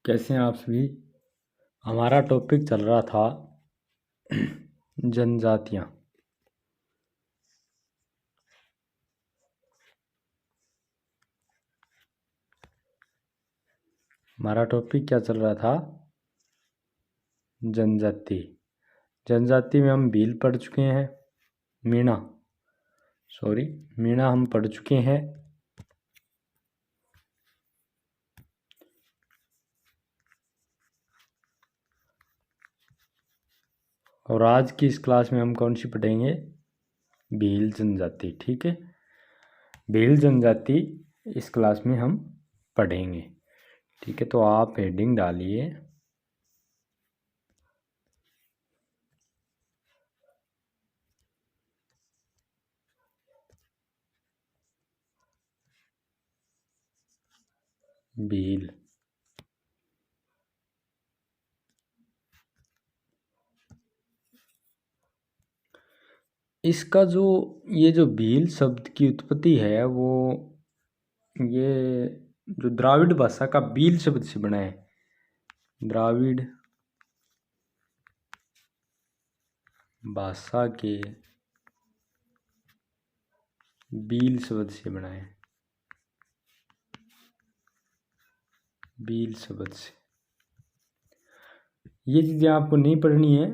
कैसे हैं आप सभी। हमारा टॉपिक चल रहा था जनजातियाँ। हमारा टॉपिक क्या चल रहा था? जनजाति। जनजाति में हम भील पढ़ चुके हैं, मीणा हम पढ़ चुके हैं। और आज की इस क्लास में हम कौन सी पढ़ेंगे? भील जनजाति। ठीक है, भील जनजाति इस क्लास में हम पढ़ेंगे। ठीक है, तो आप हेडिंग डालिए भील। इसका ये जो भील शब्द की उत्पत्ति है वो ये जो द्राविड़ भाषा का भील शब्द से बना है। द्राविड़ भाषा के भील शब्द से बना है। भील शब्द से ये चीज़ें आपको नहीं पढ़नी है।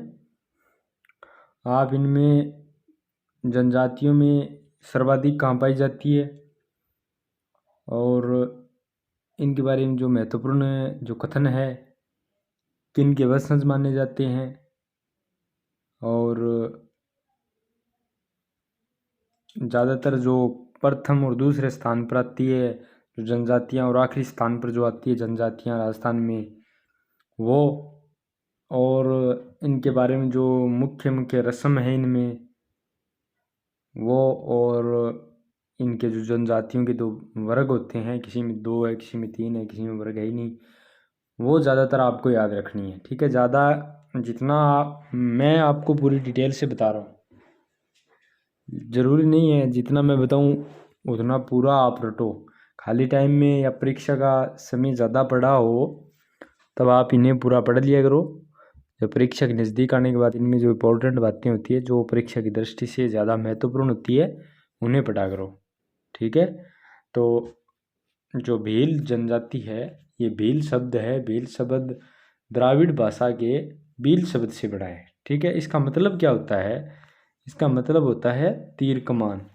आप इनमें जनजातियों में सर्वाधिक कहाँ पाई जाती है और इनके बारे में जो महत्वपूर्ण जो कथन है, किन के वंशज माने जाते हैं और ज़्यादातर जो प्रथम और दूसरे स्थान पर आती है जो जनजातियाँ, और आखिरी स्थान पर जो आती है जनजातियाँ राजस्थान में वो, और इनके बारे में जो मुख्य मुख्य रस्म है इनमें वो, और इनके जो जनजातियों के दो वर्ग होते हैं, किसी में 2 है, किसी में 3 है, किसी में वर्ग है ही नहीं, वो ज़्यादातर आपको याद रखनी है। ठीक है, ज़्यादा जितना मैं आपको पूरी डिटेल से बता रहा हूँ, ज़रूरी नहीं है जितना मैं बताऊँ उतना पूरा आप रटो। खाली टाइम में या परीक्षा का समय ज़्यादा पड़ा हो तब आप इन्हें पूरा पढ़ लिया करो। जब परीक्षा के नज़दीक आने के बाद इनमें जो इम्पोर्टेंट बातें होती है, जो परीक्षा की दृष्टि से ज़्यादा महत्वपूर्ण होती है, उन्हें पढ़ा करो। ठीक है, तो जो भील जनजाति है, ये भील शब्द है, भील शब्द द्राविड़ भाषा के भील शब्द से बना है। ठीक है, इसका मतलब क्या होता है? इसका मतलब होता है तीर कमान।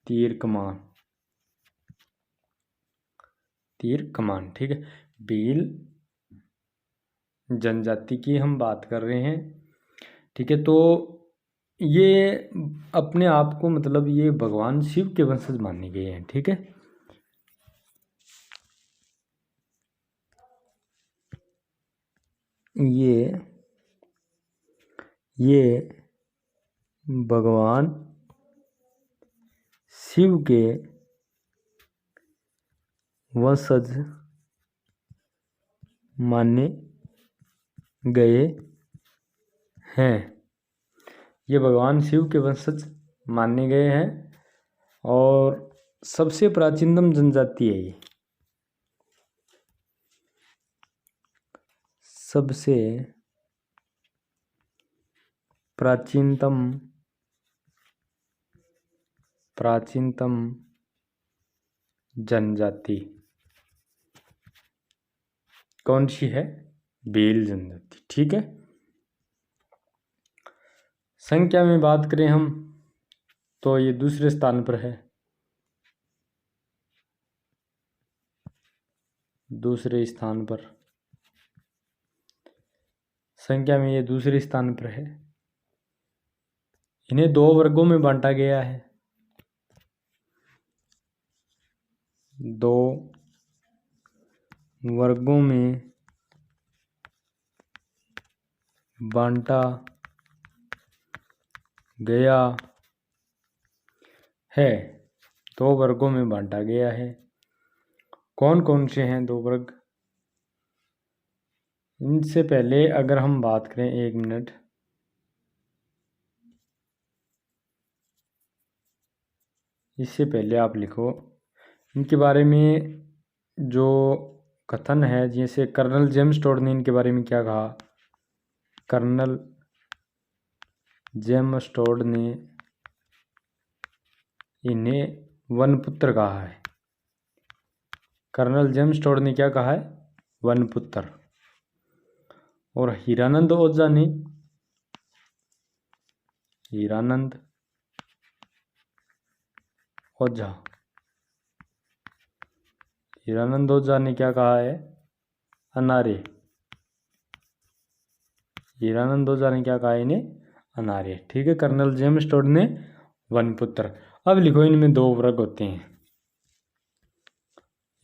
तीर कमान, तीर कमान। ठीक है, भील जनजाति की हम बात कर रहे हैं। ठीक है, तो ये अपने आप को मतलब ये भगवान शिव के वंशज माने गए हैं। ठीक है, ये भगवान शिव के वंशज माने गए हैं। ये भगवान शिव के वंशज माने गए हैं और सबसे प्राचीनतम जनजाति है ये। सबसे प्राचीनतम जनजाति कौन सी है? भील जनजाति। ठीक है, संख्या में बात करें हम तो ये दूसरे स्थान पर है। दूसरे स्थान पर संख्या में ये दूसरे स्थान पर है। इन्हें 2 वर्गों में बांटा गया है। 2 वर्गों में बांटा गया है। 2 वर्गों में बांटा गया है। कौन कौन से हैं 2 वर्ग? इनसे पहले अगर हम बात करें, 1 मिनट, इससे पहले आप लिखो इनके बारे में। जो कथन है, जैसे कर्नल जेम्स टोड ने इनके बारे में क्या कहा। कर्नल जेम्स टोड ने इन्हें वनपुत्र कहा है। कर्नल जेम्स टोड ने क्या कहा है, वनपुत्र। और हीरानंद ओझा ने, हीरानंद ओझा, हीरानंद ओझा ने क्या कहा है, अनार्य। हीरानंद ओझा ने क्या कहा है इन्हें, अनार्य। ठीक है। कर्नल जेम्स टोड ने वनपुत्र। अब लिखो, इनमें दो वर्ग होते हैं,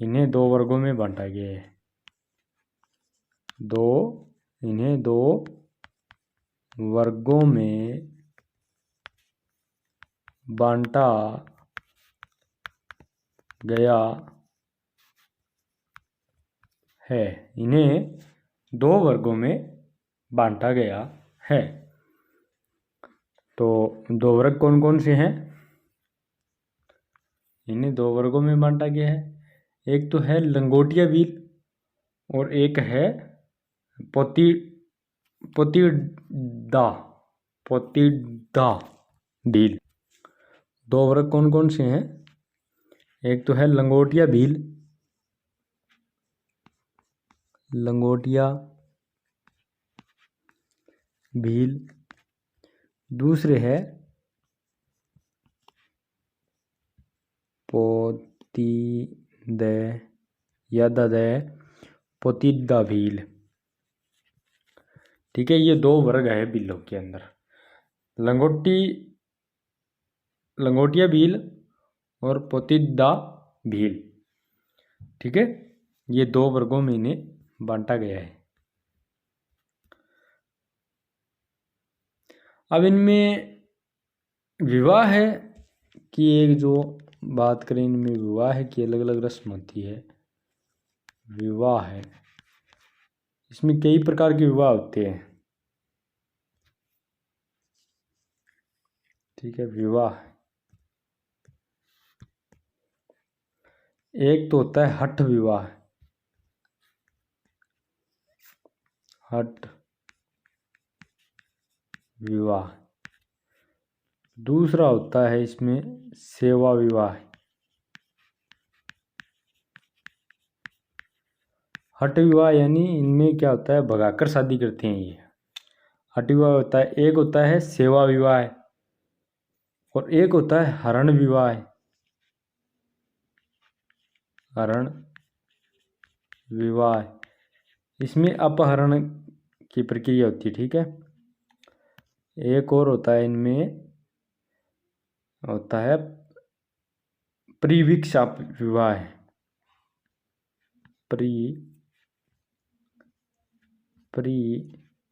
इन्हें दो वर्गों में बांटा गया है। इन्हें दो वर्गों में बांटा गया है। इन्हें दो वर्गों में बांटा गया है। तो दो वर्ग कौन कौन से हैं, इन्हें दो वर्गों में बांटा गया है। एक तो है लंगोटिया व्हील और एक है पोतीदा भील। दो वर्ग कौन कौन से हैं, एक तो है लंगोटिया भील, लंगोटिया भील। दूसरे है पोतीदा भील। ठीक है। ये दो वर्ग है बिल्लों के अंदर, लंगोटिया भील और पोतीदा भील। ठीक है। ये दो वर्गों में इन्हें बांटा गया है। अब इनमें विवाह है कि एक जो बात करें, इनमें विवाह है कि अलग अलग रस्म होती है। विवाह है, इसमें कई प्रकार के विवाह होते हैं। ठीक है। विवाह एक तो होता है हठ विवाह, हठ विवाह। दूसरा होता है इसमें सेवा विवाह। हठ विवाह यानी इनमें क्या होता है, भगाकर शादी करते हैं ये। हठ विवाह होता है, एक होता है सेवा विवाह और एक होता है हरण विवाह। हरण विवाह, इसमें अपहरण की प्रक्रिया होती है। ठीक है। एक और होता है, इनमें होता है परिवीक्षा विवाह। परिवीक्षा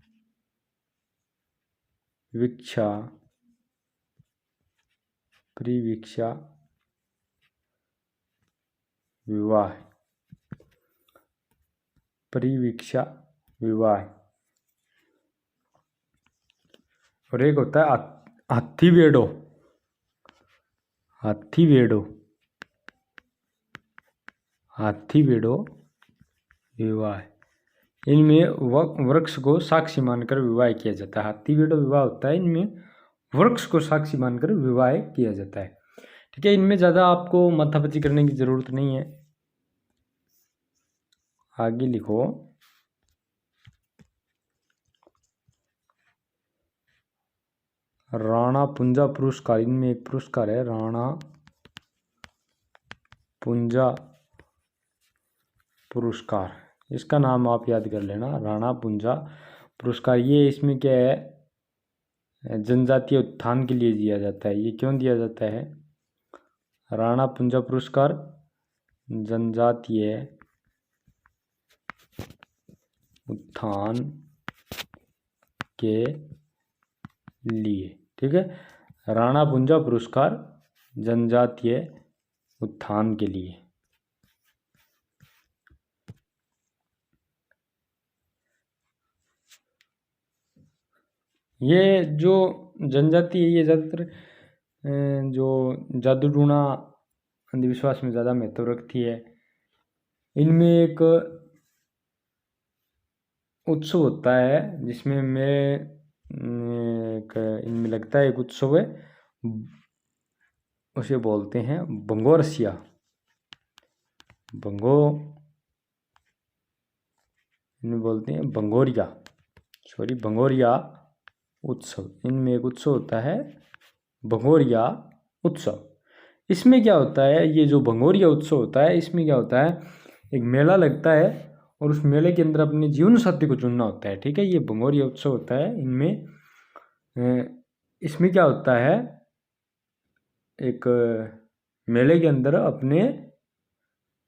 विवाह, परिवीक्षा विवाह। और एक होता है हाथी वेड़ो, हाथी वेड़ो विवाह। इनमें वृक्ष को साक्षी मानकर विवाह किया जाता है। हाथी वेड़ो विवाह होता है, इनमें वृक्ष को साक्षी मानकर विवाह किया जाता है। ठीक है। इनमें ज़्यादा आपको माथापच्ची करने की जरूरत नहीं है। आगे लिखो, राणा पुंजा पुरस्कार। इनमें एक पुरस्कार है राणा पुंजा पुरस्कार, इसका नाम आप याद कर लेना, राणा पुंजा पुरस्कार। ये इसमें क्या है, जनजातीय उत्थान के लिए दिया जाता है। ये क्यों दिया जाता है, राणा पुंजा पुरस्कार जनजातीय उत्थान के लिए। ठीक है। राणा पुंजा पुरस्कार जनजातीय उत्थान के लिए। ये जो जनजाति है, ये ज़्यादातर जो जादू टूना अंधविश्वास में ज़्यादा महत्व रखती है। इनमें एक उत्सव होता है जिसमें इनमें लगता है एक उत्सव है, उसे बोलते हैं बंगोरसिया। इनमें बोलते हैं बंगोरिया उत्सव। इनमें एक उत्सव होता है बंगोरिया उत्सव। इसमें क्या होता है, ये जो भंगोरिया उत्सव होता है, इसमें क्या होता है, एक मेला लगता है और उस मेले के अंदर अपने जीवन साथी को चुनना होता है। ठीक है, ये भंगोरिया उत्सव होता है। इसमें क्या होता है, एक मेले के अंदर अपने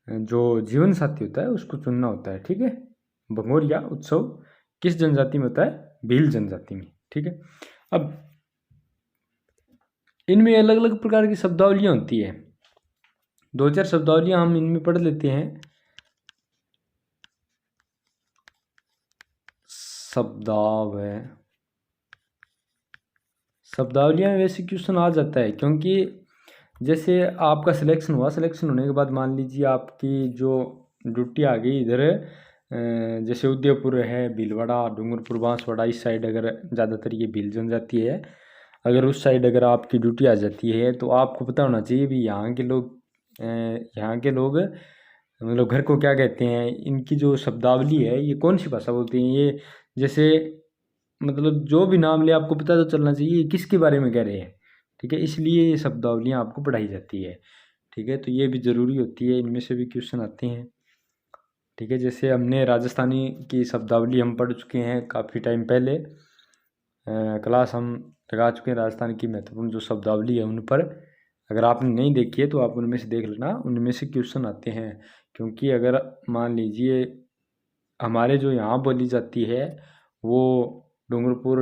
जो जीवन साथी होता है उसको चुनना होता है। ठीक है, भंगोरिया उत्सव किस जनजाति में होता है, भील जनजाति में। ठीक है, अब इनमें अलग अलग प्रकार की शब्दावलियाँ होती है। 2-4 शब्दावलियाँ हम इनमें पढ़ लेते हैं। शब्दावलियाँ वैसे क्वेश्चन आ जाता है, क्योंकि जैसे आपका सिलेक्शन हुआ, सिलेक्शन होने के बाद मान लीजिए आपकी जो ड्यूटी आ गई इधर, जैसे उदयपुर है, भीलवाड़ा, डूंगरपुर, बांसवाड़ा, इस साइड अगर ज़्यादातर ये भील जनजाति है, अगर उस साइड अगर आपकी ड्यूटी आ जाती है तो आपको पता होना चाहिए भी यहाँ के लोग मतलब घर को क्या कहते हैं, इनकी जो शब्दावली है ये कौन सी भाषा बोलते हैं। ये जैसे मतलब जो भी नाम ले आपको पता तो चलना चाहिए ये किसके बारे में कह रहे हैं। ठीक है, इसलिए ये शब्दावलियाँ आपको पढ़ाई जाती है। ठीक है, तो ये भी ज़रूरी होती है, इनमें से भी क्वेश्चन आते हैं। ठीक है, जैसे हमने राजस्थानी की शब्दावली हम पढ़ चुके हैं काफ़ी टाइम पहले, क्लास हम लगा चुके हैं राजस्थान की महत्वपूर्ण जो शब्दावली है उन पर। अगर आपने नहीं देखी है तो आप उनमें से देख लेना, उनमें से क्वेश्चन आते हैं। क्योंकि अगर मान लीजिए हमारे जो यहाँ बोली जाती है वो डूंगरपुर,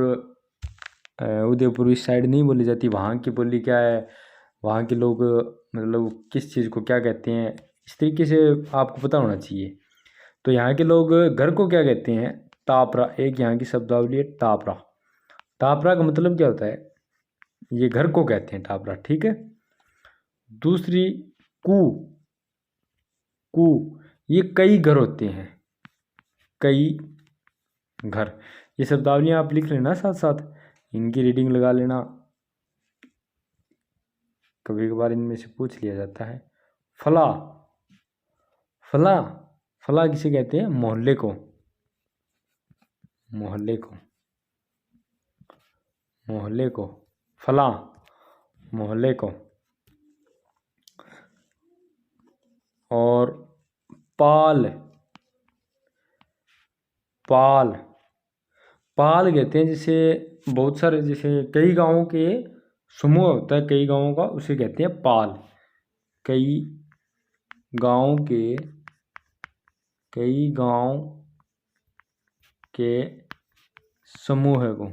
उदयपुर इस साइड नहीं बोली जाती, वहाँ की बोली क्या है, वहाँ के लोग मतलब किस चीज़ को क्या कहते हैं, इस तरीके से आपको पता होना चाहिए। तो यहाँ के लोग घर को क्या कहते हैं, तापरा। एक यहाँ की शब्दावली है तापरा। तापरा का मतलब क्या होता है, ये घर को कहते हैं टापरा। ठीक है, दूसरी कू। कू, ये कई घर होते हैं, कई घर। ये शब्दावलियाँ आप लिख लेना साथ साथ, इनकी रीडिंग लगा लेना, कभी कभार इनमें से पूछ लिया जाता है। फला। फला, फला किसे कहते हैं, मोहल्ले को। मोहल्ले को, मोहल्ले को फला, मोहल्ले को। और पाल। पाल, पाल कहते हैं जैसे बहुत सारे, जैसे कई गांवों के समूह होता है, कई गांवों का, उसे कहते हैं पाल। कई गांव के समूह को,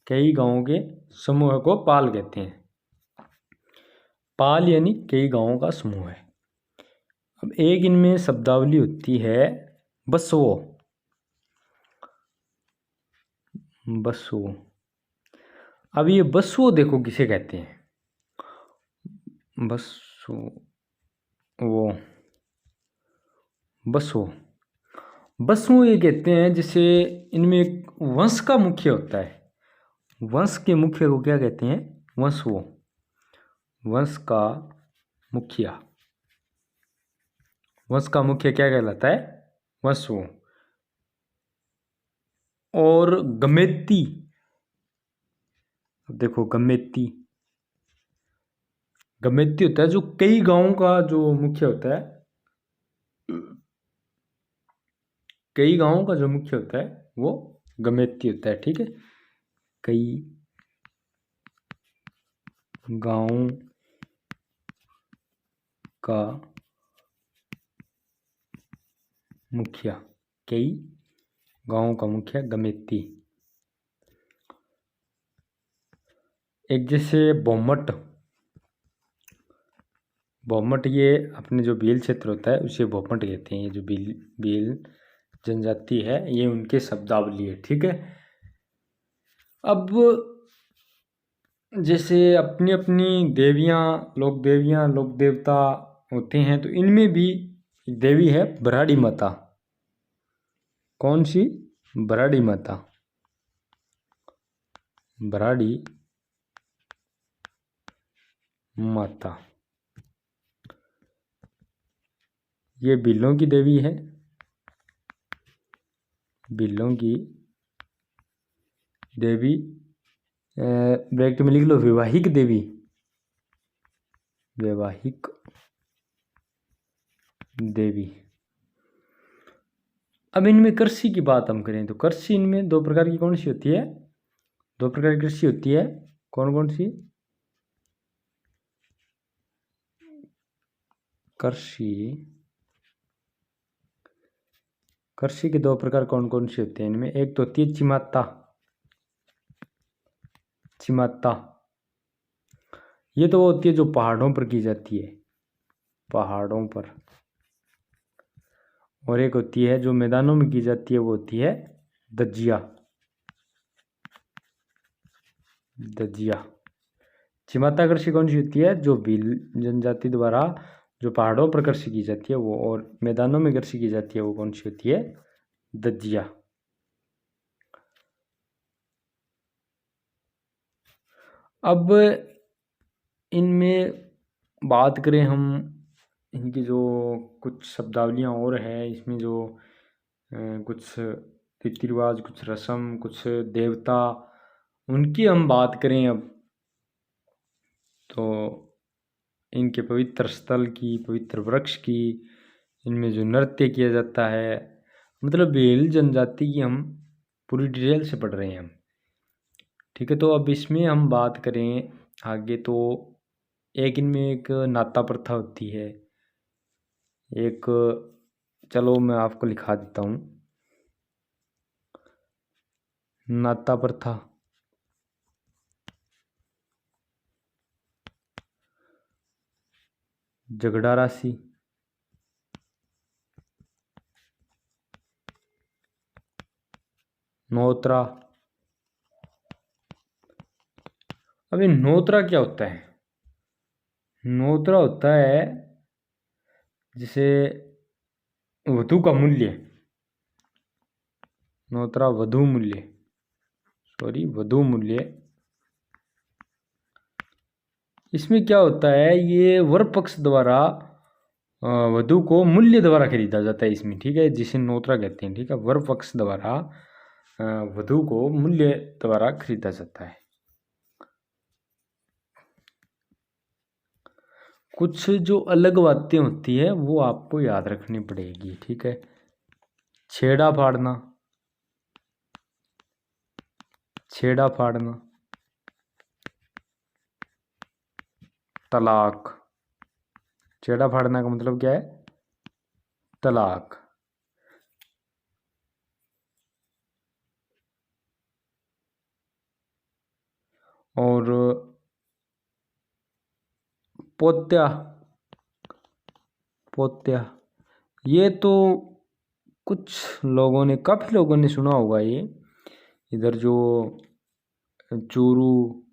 कई गांवों के समूह को पाल कहते हैं। पाल यानी कई गांवों का समूह है। अब एक इनमें शब्दावली होती है बसवो। बसवो, अब ये बसवो देखो किसे कहते हैं, बसवो, बसवो। बसवो ये कहते हैं जिसे, इनमें एक वंश का मुख्य होता है, वंश के मुख्य को क्या कहते हैं, वंशवो। वंश का मुखिया, वंश का मुख्य क्या कहलाता है, वंशवो। और गमेती, देखो गमेती, गमेती होता है जो कई गांवों का जो मुख्य होता है, कई गांवों का जो मुख्य होता है वो गमेती होता है। ठीक है, कई गांवों का मुखिया, कई गांवों का मुखिया गमेती। एक जैसे बोमट। बोमट ये अपने जो भील क्षेत्र होता है उसे बोमट कहते हैं। ये जो भील जनजाति है ये उनके शब्दावली है। ठीक है, अब जैसे अपनी अपनी देवियाँ, लोक देवता होते हैं, तो इनमें भी एक देवी है बराड़ी माता। कौन सी? बराड़ी माता। बराड़ी माता ये बिल्लों की देवी है। बिल्लों की देवी। ब्रैकेट में लिख लो वैवाहिक देवी। वैवाहिक देवी। अब इनमें कृषि की बात हम करें तो कृषि इनमें दो प्रकार की कौन सी होती है? दो प्रकार की कृषि होती है। कौन कौन सी? कृषि। कृषि के दो प्रकार कौन कौन से होते हैं इनमें? एक तो होती है चिमाता। चिमाता ये तो वो होती है जो पहाड़ों पर की जाती है, पहाड़ों पर। और एक होती है जो मैदानों में की जाती है, वो होती है दजिया। दजिया। चिमाता कृषि कौन सी होती है? जो भील जनजाति द्वारा जो पहाड़ों पर कृषि की जाती है वो, और मैदानों में कृषि की जाती है वो कौन सी होती है? दजिया। अब इनमें बात करें हम, इनकी जो कुछ शब्दावलियाँ और है इसमें, जो कुछ रीति रिवाज, कुछ रस्म, कुछ देवता, उनकी हम बात करें अब, तो इनके पवित्र स्थल की, पवित्र वृक्ष की, इनमें जो नृत्य किया जाता है, मतलब भील जनजाति की हम पूरी डिटेल से पढ़ रहे हैं हम। ठीक है, तो अब इसमें हम बात करें आगे, तो एक इनमें एक नाता प्रथा होती है। एक, चलो मैं आपको लिखा देता हूँ। नाता प्रथा। झगड़ा राशि। नोत्रा। अबे नोत्रा क्या होता है? नोत्रा होता है जिसे वधु का मूल्य। नोत्रा वधु मूल्य, सॉरी वधु मूल्य। इसमें क्या होता है, ये वर पक्ष द्वारा वधु को मूल्य द्वारा खरीदा जाता है इसमें, ठीक है, जिसे नोत्रा कहते हैं। ठीक है, वर पक्ष द्वारा वधु को मूल्य द्वारा खरीदा जाता है। कुछ जो अलग बातें होती है वो आपको याद रखनी पड़ेगी। ठीक है, छेड़ा फाड़ना। छेड़ा फाड़ना। तलाक। छेड़ा फाड़ना का मतलब क्या है? तलाक। और पोत्या। पोत्या ये तो कुछ लोगों ने, काफी लोगों ने सुना होगा ये। इधर जो चूरू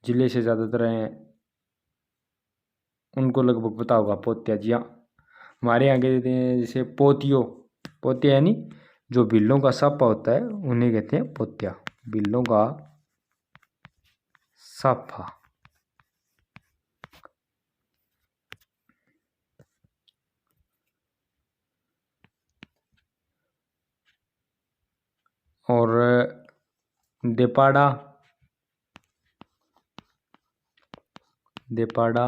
जिले से ज़्यादातर हैं उनको लगभग पता होगा पोत्या। जी हाँ, हमारे यहाँ कहते हैं जैसे पोतियो। पोत्या यानी जो बिल्लों का सापा होता है उन्हें कहते हैं पोत्या। बिल्लों का साफा। और देपाड़ा। देपाड़ा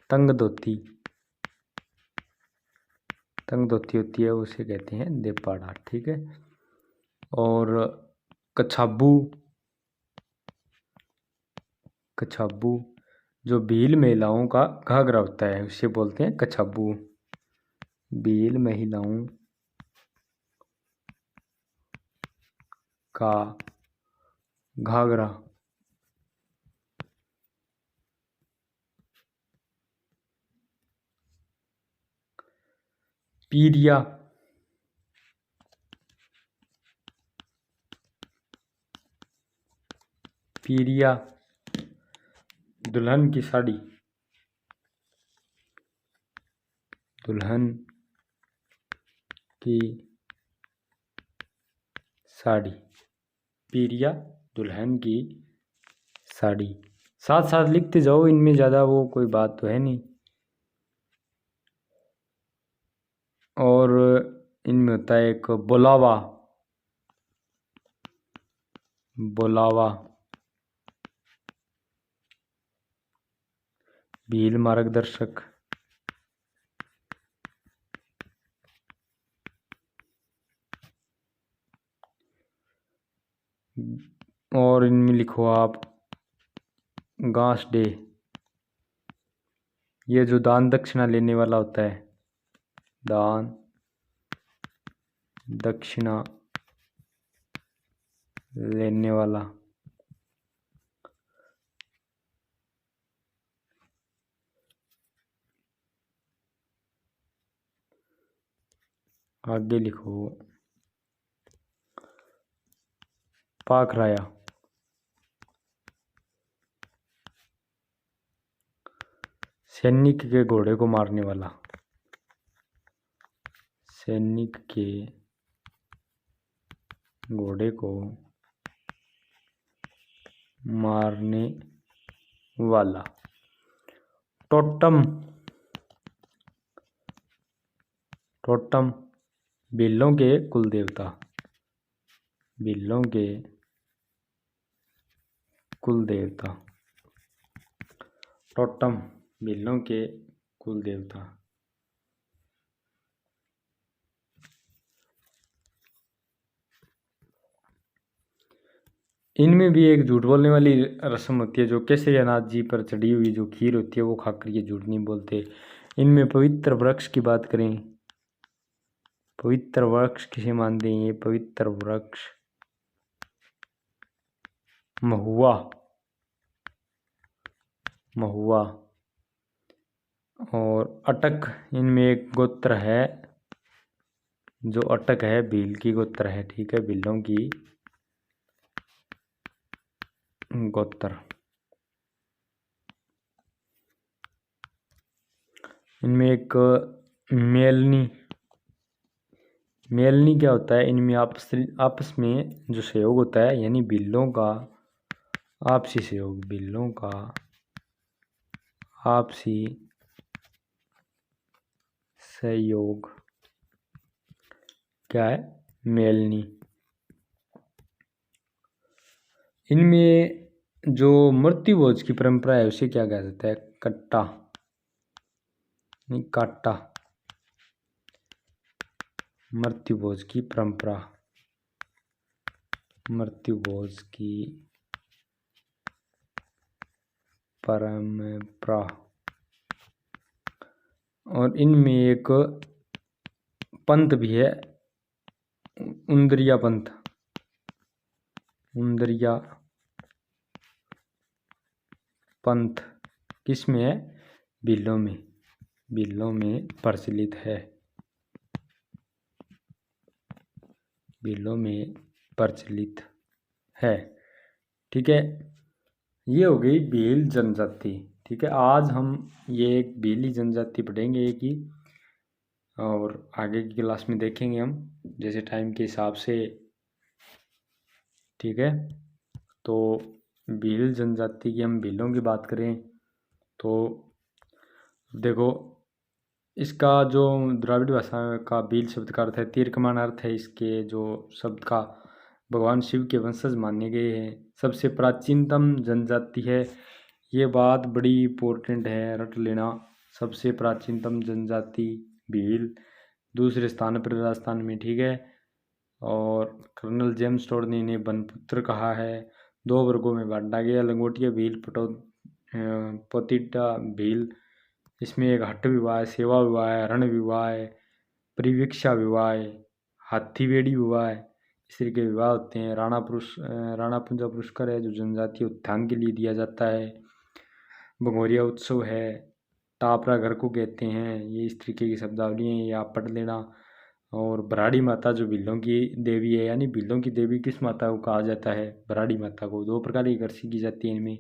तंग धोती। तंग धोती होती है उसे कहते हैं देपाड़ा। ठीक है, और कछाबू। कछाबू जो भील महिलाओं का घाघरा होता है उसे बोलते हैं कछाबू। भील महिलाओं का घाघरा। पीरिया। पीरिया दुल्हन की साड़ी। दुल्हन की साड़ी। पीरिया दुल्हन की साड़ी। साथ साथ लिखते जाओ, इनमें ज़्यादा वो कोई बात तो है नहीं। और इनमें होता है एक बुलावा। बुलावा। भील मार्गदर्शक। और इनमें लिखो आप गांस डे। ये जो दान दक्षिणा लेने वाला होता है, दान दक्षिणा लेने वाला। आगे लिखो पाखराया। सैनिक के घोड़े को मारने वाला। सैनिक के घोड़े को मारने वाला। टोटम। टोटम बिल्लों के कुल देवता। बिल्लों के कुल देवता। टोटम बिल्लों के कुल देवता। इनमें भी एक झूठ बोलने वाली रस्म होती है, जो केसरियानाथ जी पर चढ़ी हुई जो खीर होती है वो खाकर ये झूठ नहीं बोलते। इनमें पवित्र वृक्ष की बात करें, पवित्र वृक्ष किसे मानते हैं? ये पवित्र वृक्ष महुआ। महुआ। और अटक, इनमें एक गोत्र है, जो अटक है भील की गोत्र है। ठीक है, भीलों की गोत्र। इनमें एक मेलनी। मेलनी क्या होता है? इनमें आपस में जो सहयोग होता है, यानी बिल्लों का आपसी सहयोग। बिल्लों का आपसी सहयोग क्या है? मेलनी। इनमें जो मृत्यु भोज की परंपरा है उसे क्या कहा जाता है? कट्टा, नहीं काटा। मृत्यु भोज की परंपरा। मृत्यु भोज की परंपरा। और इनमें एक पंथ भी है, उंदरिया पंथ। उंदरिया पंथ किसमें है? बिल्लों में। बिल्लों में प्रचलित है। बिल्लों में प्रचलित है। ठीक है, ये हो गई भील जनजाति। ठीक है, आज हम ये एक भीली जनजाति पढ़ेंगे एक ही, और आगे की क्लास में देखेंगे हम जैसे टाइम के हिसाब से। ठीक है, तो भील जनजाति की हम भीलों की बात करें तो देखो, इसका जो द्राविड़ भाषा का भील शब्द का अर्थ है तीर कमान अर्थ है। इसके जो शब्द का भगवान शिव के वंशज माने गए हैं। सबसे प्राचीनतम जनजाति है, ये बात बड़ी इम्पोर्टेंट है, रट लेना। सबसे प्राचीनतम जनजाति भील, दूसरे स्थान पर राजस्थान में। ठीक है, और कर्नल जेम्स टोड ने इन्हें बनपुत्र कहा है। 2 वर्गों में बांटा गया, लंगोटिया भील, पोतिटा भील। इसमें एक हट्ट विवाह है, सेवा विवाह है, रण विवाह है, परिवीक्षा विवाह है, हाथीवेड़ी विवाह है। इस तरह के विवाह होते हैं। राणा पुंजा पुरस्कार है जो जनजातीय उत्थान के लिए दिया जाता है। भगोरिया उत्सव है, टापरा घर को कहते हैं। ये इस तरीके की शब्दावली हैं, ये आप पढ़ लेना। और भराड़ी माता जो भीलों की देवी है, यानी भीलों की देवी किस माता को कहा जाता है? भराड़ी माता को। 2 प्रकार की कृषि की जाती है इनमें,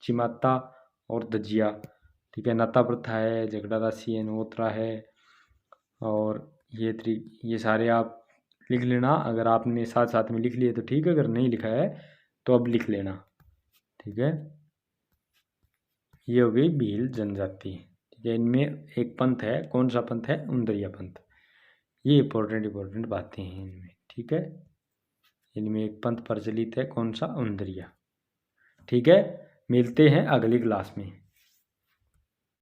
चिमाता और दजिया। ठीक है, नाता प्रथा है, झगड़ा राशि है, नोत्रा है, और ये सारे आप लिख लेना। अगर आपने साथ साथ में लिख लिए तो ठीक है, अगर नहीं लिखा है तो अब लिख लेना, ठीक है। ये हो गई भील जनजाति, ठीक है। इनमें एक पंथ है, कौन सा पंथ है? उंदरिया पंथ। ये इंपॉर्टेंट बातें हैं इनमें, ठीक है। इनमें एक पंथ प्रचलित है, कौन सा? उंदरिया, ठीक है। मिलते हैं अगली क्लास में।